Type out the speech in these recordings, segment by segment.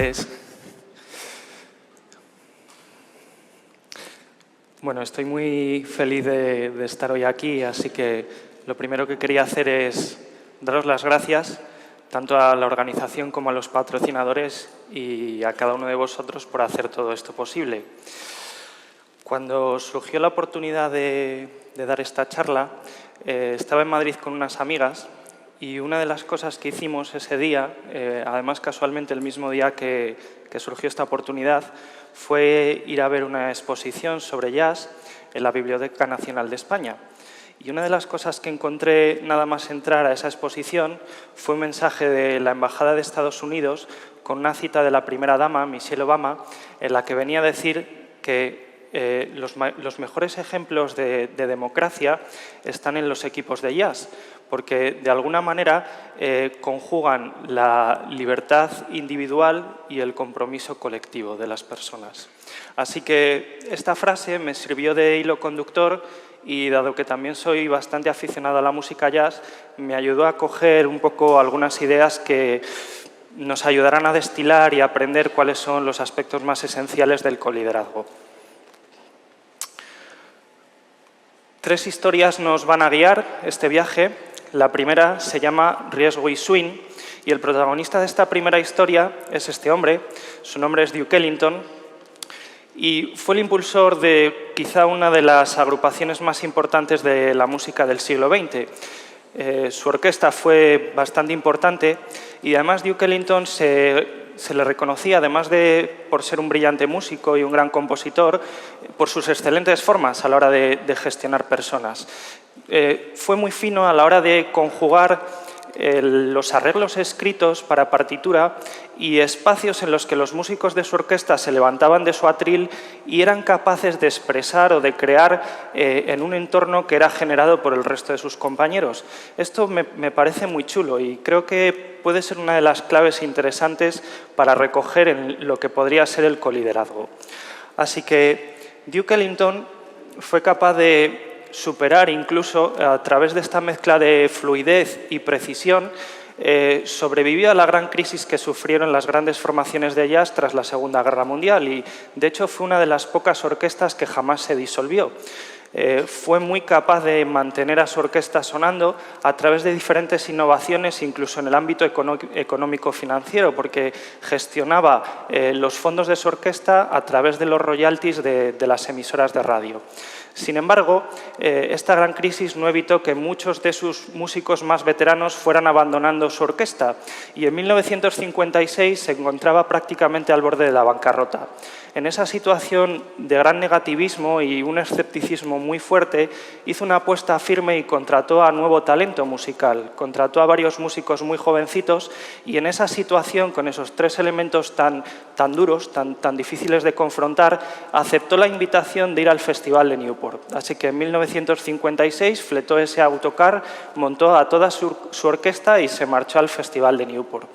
tardes. Bueno, estoy muy feliz de estar hoy aquí, así que lo primero que quería hacer es daros las gracias tanto a la organización como a los patrocinadores y a cada uno de vosotros por hacer todo esto posible. Cuando surgió la oportunidad de dar esta charla, estaba en Madrid con unas amigas y una de las cosas que hicimos ese día, además casualmente el mismo día que surgió esta oportunidad, fue ir a ver una exposición sobre jazz en la Biblioteca Nacional de España. Y una de las cosas que encontré nada más entrar a esa exposición fue un mensaje de la Embajada de Estados Unidos con una cita de la primera dama, Michelle Obama, en la que venía a decir que los mejores ejemplos de democracia están en los equipos de jazz, porque de alguna manera conjugan la libertad individual y el compromiso colectivo de las personas. Así que esta frase me sirvió de hilo conductor y, dado que también soy bastante aficionado a la música jazz, me ayudó a coger un poco algunas ideas que nos ayudarán a destilar y a aprender cuáles son los aspectos más esenciales del coliderazgo. 3 historias nos van a guiar este viaje. La primera se llama Riesgo y Swing y el protagonista de esta primera historia es este hombre. Su nombre es Duke Ellington y fue el impulsor de quizá una de las agrupaciones más importantes de la música del siglo XX. Su orquesta fue bastante importante y además Duke Ellington se le reconocía, además de por ser un brillante músico y un gran compositor, por sus excelentes formas a la hora de gestionar personas. Fue muy fino a la hora de conjugar los arreglos escritos para partitura y espacios en los que los músicos de su orquesta se levantaban de su atril y eran capaces de expresar o de crear en un entorno que era generado por el resto de sus compañeros. Esto me parece muy chulo y creo que puede ser una de las claves interesantes para recoger en lo que podría ser el coliderazgo. Así que Duke Ellington fue capaz de superar incluso a través de esta mezcla de fluidez y precisión, sobrevivió a la gran crisis que sufrieron las grandes formaciones de jazz tras la Segunda Guerra Mundial y, de hecho, fue una de las pocas orquestas que jamás se disolvió. Fue muy capaz de mantener a su orquesta sonando a través de diferentes innovaciones, incluso en el ámbito económico-financiero, porque gestionaba los fondos de su orquesta a través de los royalties de las emisoras de radio. Sin embargo, esta gran crisis no evitó que muchos de sus músicos más veteranos fueran abandonando su orquesta y en 1956 se encontraba prácticamente al borde de la bancarrota. En esa situación de gran negativismo y un escepticismo muy fuerte, hizo una apuesta firme y contrató a nuevo talento musical. Contrató a varios músicos muy jovencitos y en esa situación, con esos 3 elementos tan duros, tan difíciles de confrontar, aceptó la invitación de ir al Festival de Newport. Así que en 1956 fletó ese autocar, montó a toda su orquesta y se marchó al Festival de Newport.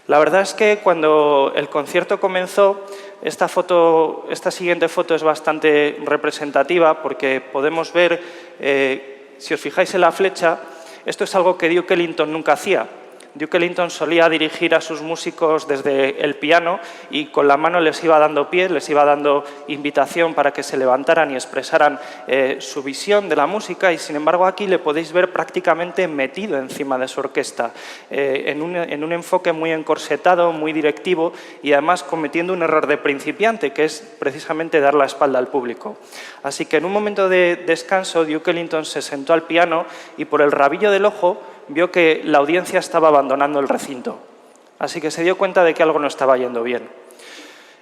La verdad es que cuando el concierto comenzó, esta siguiente foto es bastante representativa porque podemos ver, si os fijáis en la flecha, esto es algo que Duke Ellington nunca hacía. Duke Ellington solía dirigir a sus músicos desde el piano y con la mano les iba dando pie, les iba dando invitación para que se levantaran y expresaran su visión de la música y, sin embargo, aquí le podéis ver prácticamente metido encima de su orquesta, en un enfoque muy encorsetado, muy directivo y, además, cometiendo un error de principiante, que es precisamente dar la espalda al público. Así que en un momento de descanso, Duke Ellington se sentó al piano y, por el rabillo del ojo, vio que la audiencia estaba abandonando el recinto. Así que se dio cuenta de que algo no estaba yendo bien.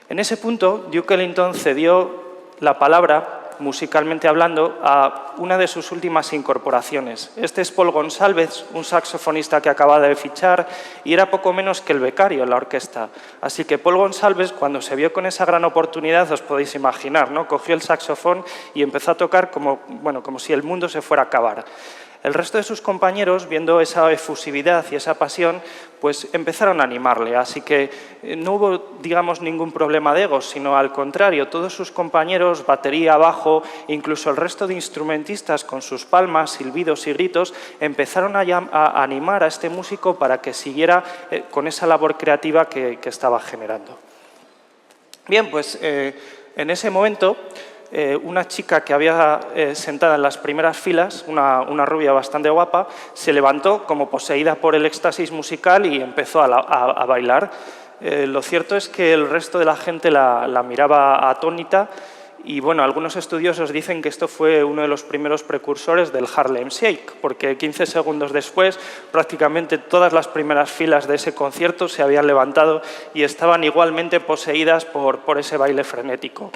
En ese punto, Duke Ellington cedió la palabra, musicalmente hablando, a una de sus últimas incorporaciones. Este es Paul Gonsalves, un saxofonista que acababa de fichar y era poco menos que el becario en la orquesta. Así que Paul Gonsalves, cuando se vio con esa gran oportunidad, os podéis imaginar, ¿no? Cogió el saxofón y empezó a tocar como si el mundo se fuera a acabar. El resto de sus compañeros, viendo esa efusividad y esa pasión, pues empezaron a animarle. Así que no hubo, digamos, ningún problema de egos, sino al contrario, todos sus compañeros, batería, bajo, incluso el resto de instrumentistas con sus palmas, silbidos y gritos, empezaron a animar a este músico para que siguiera con esa labor creativa que estaba generando. Bien, pues en ese momento una chica que había sentada en las primeras filas, una rubia bastante guapa, se levantó como poseída por el éxtasis musical y empezó a bailar. Lo cierto es que el resto de la gente la miraba atónita y bueno, algunos estudiosos dicen que esto fue uno de los primeros precursores del Harlem Shake, porque 15 segundos después prácticamente todas las primeras filas de ese concierto se habían levantado y estaban igualmente poseídas por ese baile frenético.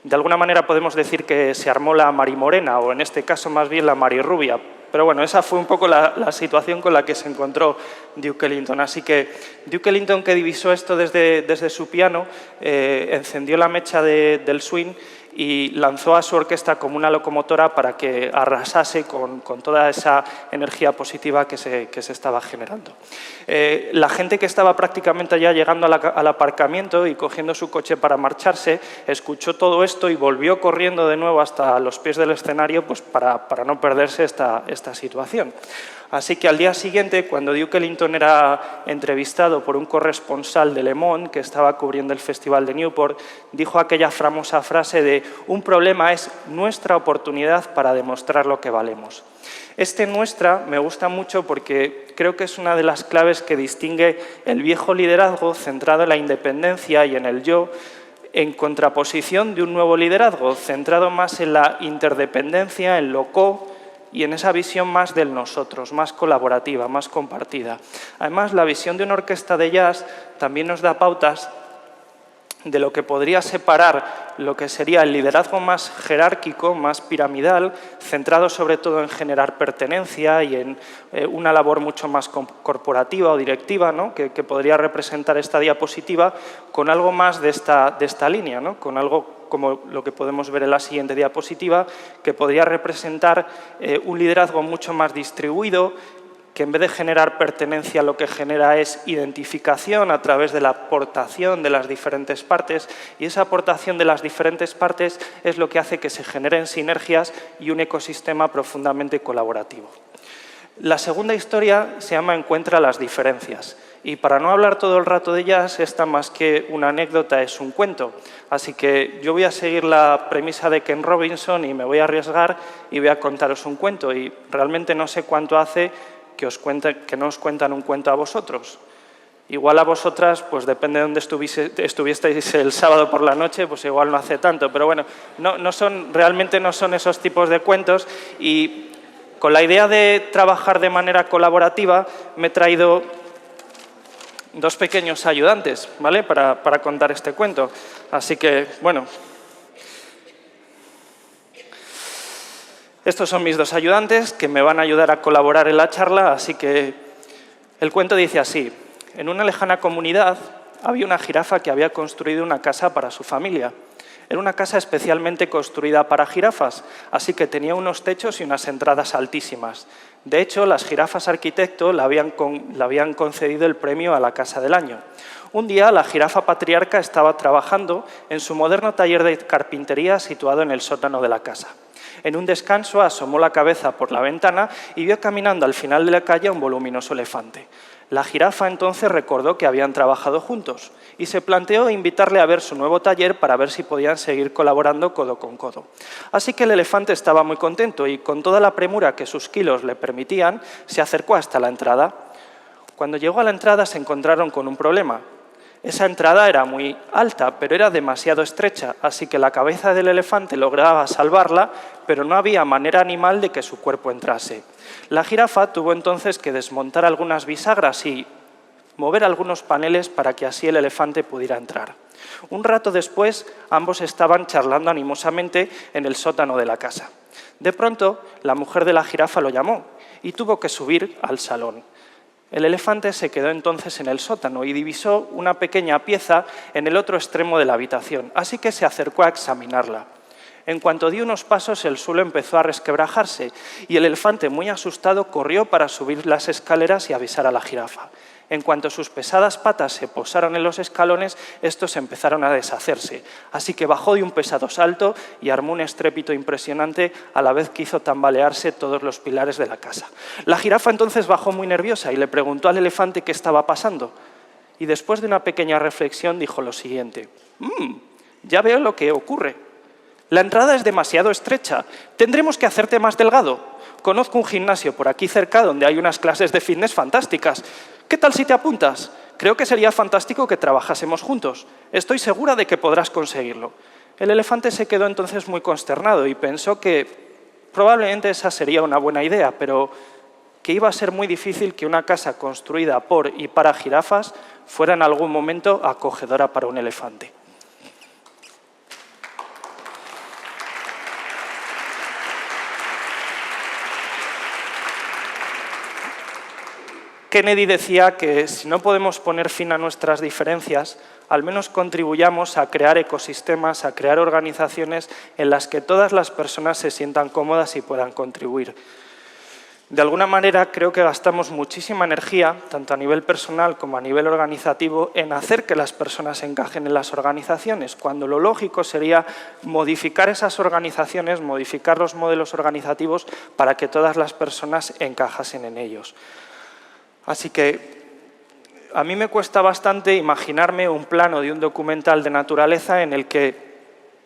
De alguna manera podemos decir que se armó la marimorena, o en este caso más bien la marirrubia. Pero bueno, esa fue un poco la situación con la que se encontró Duke Ellington. Así que Duke Ellington, que divisó esto desde su piano, encendió la mecha del swing y lanzó a su orquesta como una locomotora para que arrasase con toda esa energía positiva que se estaba generando. La gente que estaba prácticamente ya llegando al aparcamiento y cogiendo su coche para marcharse, escuchó todo esto y volvió corriendo de nuevo hasta los pies del escenario pues para no perderse esta situación. Así que al día siguiente, cuando Duke Ellington era entrevistado por un corresponsal de Le Monde que estaba cubriendo el Festival de Newport, dijo aquella famosa frase de «Un problema es nuestra oportunidad para demostrar lo que valemos». Este «nuestra» me gusta mucho porque creo que es una de las claves que distingue el viejo liderazgo centrado en la independencia y en el yo, en contraposición de un nuevo liderazgo centrado más en la interdependencia, en lo y en esa visión más del nosotros, más colaborativa, más compartida. Además, la visión de una orquesta de jazz también nos da pautas de lo que podría separar lo que sería el liderazgo más jerárquico, más piramidal, centrado sobre todo en generar pertenencia y en una labor mucho más corporativa o directiva, ¿no? que podría representar esta diapositiva, con algo más de esta línea, ¿no? Con algo como lo que podemos ver en la siguiente diapositiva, que podría representar un liderazgo mucho más distribuido, que en vez de generar pertenencia lo que genera es identificación a través de la aportación de las diferentes partes, y esa aportación de las diferentes partes es lo que hace que se generen sinergias y un ecosistema profundamente colaborativo. La segunda historia se llama Encuentra las diferencias. Y para no hablar todo el rato de jazz, esta más que una anécdota es un cuento. Así que yo voy a seguir la premisa de Ken Robinson y me voy a arriesgar y voy a contaros un cuento. Y realmente no sé cuánto hace que no os cuentan un cuento a vosotros. Igual a vosotras, pues depende de dónde estuvisteis el sábado por la noche, pues igual no hace tanto. Pero bueno, realmente no son esos tipos de cuentos. Y con la idea de trabajar de manera colaborativa me he traído dos pequeños ayudantes, ¿vale? Para contar este cuento. Así que, bueno, estos son mis dos ayudantes que me van a ayudar a colaborar en la charla, así que el cuento dice así. En una lejana comunidad había una jirafa que había construido una casa para su familia. Era una casa especialmente construida para jirafas, así que tenía unos techos y unas entradas altísimas. De hecho, las jirafas arquitecto le habían concedido el premio a la casa del año. Un día, la jirafa patriarca estaba trabajando en su moderno taller de carpintería situado en el sótano de la casa. En un descanso, asomó la cabeza por la ventana y vio caminando al final de la calle a un voluminoso elefante. La jirafa entonces recordó que habían trabajado juntos y se planteó invitarle a ver su nuevo taller para ver si podían seguir colaborando codo con codo. Así que el elefante estaba muy contento y, con toda la premura que sus kilos le permitían, se acercó hasta la entrada. Cuando llegó a la entrada se encontraron con un problema. Esa entrada era muy alta, pero era demasiado estrecha, así que la cabeza del elefante lograba salvarla, pero no había manera animal de que su cuerpo entrase. La jirafa tuvo entonces que desmontar algunas bisagras y mover algunos paneles para que así el elefante pudiera entrar. Un rato después, ambos estaban charlando animosamente en el sótano de la casa. De pronto, la mujer de la jirafa lo llamó y tuvo que subir al salón. El elefante se quedó entonces en el sótano y divisó una pequeña pieza en el otro extremo de la habitación, así que se acercó a examinarla. En cuanto dio unos pasos, el suelo empezó a resquebrajarse y el elefante, muy asustado, corrió para subir las escaleras y avisar a la jirafa. En cuanto sus pesadas patas se posaron en los escalones, estos empezaron a deshacerse. Así que bajó de un pesado salto y armó un estrépito impresionante a la vez que hizo tambalearse todos los pilares de la casa. La jirafa entonces bajó muy nerviosa y le preguntó al elefante qué estaba pasando. Y después de una pequeña reflexión dijo lo siguiente: ya veo lo que ocurre. La entrada es demasiado estrecha. Tendremos que hacerte más delgado. Conozco un gimnasio por aquí cerca donde hay unas clases de fitness fantásticas. ¿Qué tal si te apuntas? Creo que sería fantástico que trabajásemos juntos. Estoy segura de que podrás conseguirlo. El elefante se quedó entonces muy consternado y pensó que probablemente esa sería una buena idea, pero que iba a ser muy difícil que una casa construida por y para jirafas fuera en algún momento acogedora para un elefante. Kennedy decía que si no podemos poner fin a nuestras diferencias, al menos contribuyamos a crear ecosistemas, a crear organizaciones en las que todas las personas se sientan cómodas y puedan contribuir. De alguna manera, creo que gastamos muchísima energía, tanto a nivel personal como a nivel organizativo, en hacer que las personas encajen en las organizaciones, cuando lo lógico sería modificar esas organizaciones, modificar los modelos organizativos para que todas las personas encajasen en ellos. Así que a mí me cuesta bastante imaginarme un plano de un documental de naturaleza en el que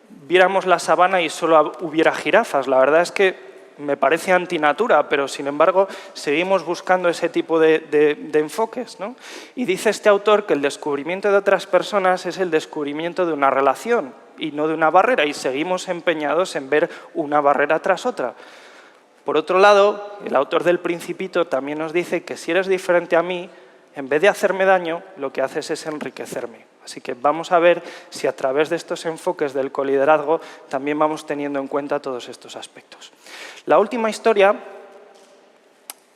viéramos la sabana y solo hubiera jirafas. La verdad es que me parece antinatura, pero sin embargo seguimos buscando ese tipo de enfoques, ¿no? Y dice este autor que el descubrimiento de otras personas es el descubrimiento de una relación y no de una barrera, y seguimos empeñados en ver una barrera tras otra. Por otro lado, el autor del Principito también nos dice que si eres diferente a mí, en vez de hacerme daño, lo que haces es enriquecerme. Así que vamos a ver si a través de estos enfoques del coliderazgo también vamos teniendo en cuenta todos estos aspectos. La última historia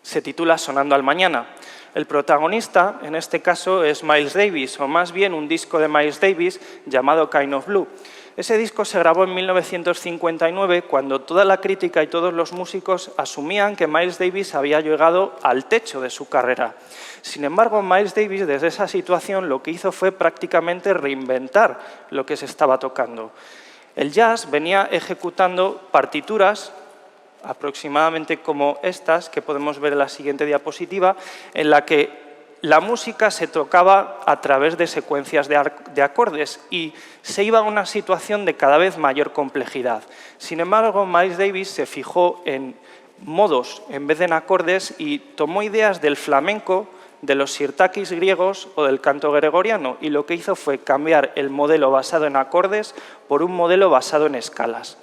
se titula Sonando al Mañana. El protagonista, en este caso, es Miles Davis, o más bien un disco de Miles Davis llamado Kind of Blue. Ese disco se grabó en 1959, cuando toda la crítica y todos los músicos asumían que Miles Davis había llegado al techo de su carrera. Sin embargo, Miles Davis, desde esa situación, lo que hizo fue prácticamente reinventar lo que se estaba tocando. El jazz venía ejecutando partituras aproximadamente como estas, que podemos ver en la siguiente diapositiva, en la que la música se tocaba a través de secuencias de acordes y se iba a una situación de cada vez mayor complejidad. Sin embargo, Miles Davis se fijó en modos en vez de en acordes y tomó ideas del flamenco, de los sirtakis griegos o del canto gregoriano, y lo que hizo fue cambiar el modelo basado en acordes por un modelo basado en escalas.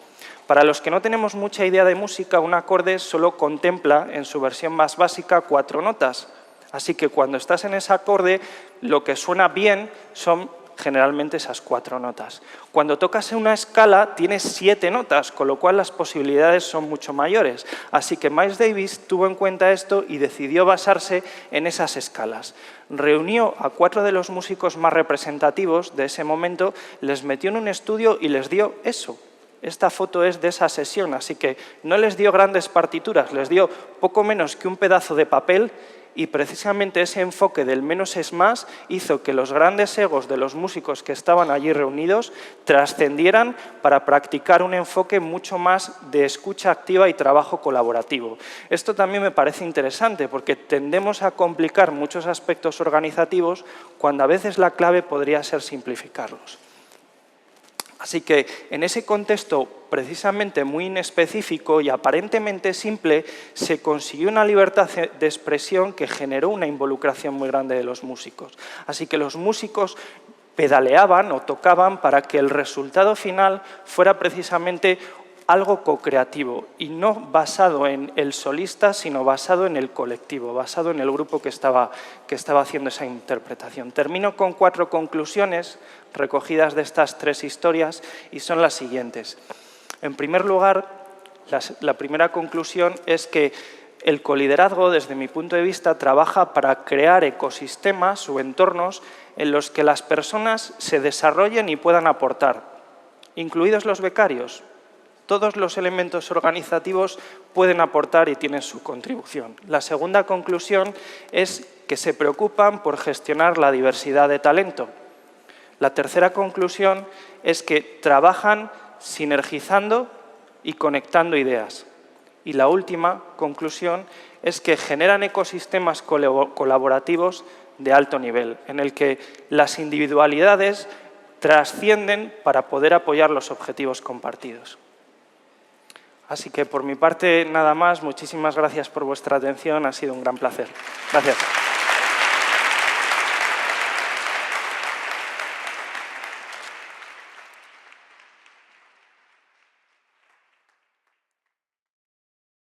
Para los que no tenemos mucha idea de música, un acorde solo contempla, en su versión más básica, 4 notas. Así que cuando estás en ese acorde, lo que suena bien son generalmente esas 4 notas. Cuando tocas en una escala, tienes 7 notas, con lo cual las posibilidades son mucho mayores. Así que Miles Davis tuvo en cuenta esto y decidió basarse en esas escalas. Reunió a 4 de los músicos más representativos de ese momento, les metió en un estudio y les dio eso. Esta foto es de esa sesión, así que no les dio grandes partituras, les dio poco menos que un pedazo de papel, y precisamente ese enfoque del menos es más hizo que los grandes egos de los músicos que estaban allí reunidos trascendieran para practicar un enfoque mucho más de escucha activa y trabajo colaborativo. Esto también me parece interesante porque tendemos a complicar muchos aspectos organizativos cuando a veces la clave podría ser simplificarlos. Así que en ese contexto precisamente muy inespecífico y aparentemente simple, se consiguió una libertad de expresión que generó una involucración muy grande de los músicos. Así que los músicos pedaleaban o tocaban para que el resultado final fuera precisamente algo co-creativo y no basado en el solista, sino basado en el colectivo, basado en el grupo que estaba haciendo esa interpretación. Termino con 4 conclusiones recogidas de estas 3 historias y son las siguientes. En primer lugar, la primera conclusión es que el coliderazgo, desde mi punto de vista, trabaja para crear ecosistemas o entornos en los que las personas se desarrollen y puedan aportar, incluidos los becarios. Todos los elementos organizativos pueden aportar y tienen su contribución. La segunda conclusión es que se preocupan por gestionar la diversidad de talento. La tercera conclusión es que trabajan sinergizando y conectando ideas. Y la última conclusión es que generan ecosistemas colaborativos de alto nivel, en el que las individualidades trascienden para poder apoyar los objetivos compartidos. Así que por mi parte nada más, muchísimas gracias por vuestra atención, ha sido un gran placer. Gracias.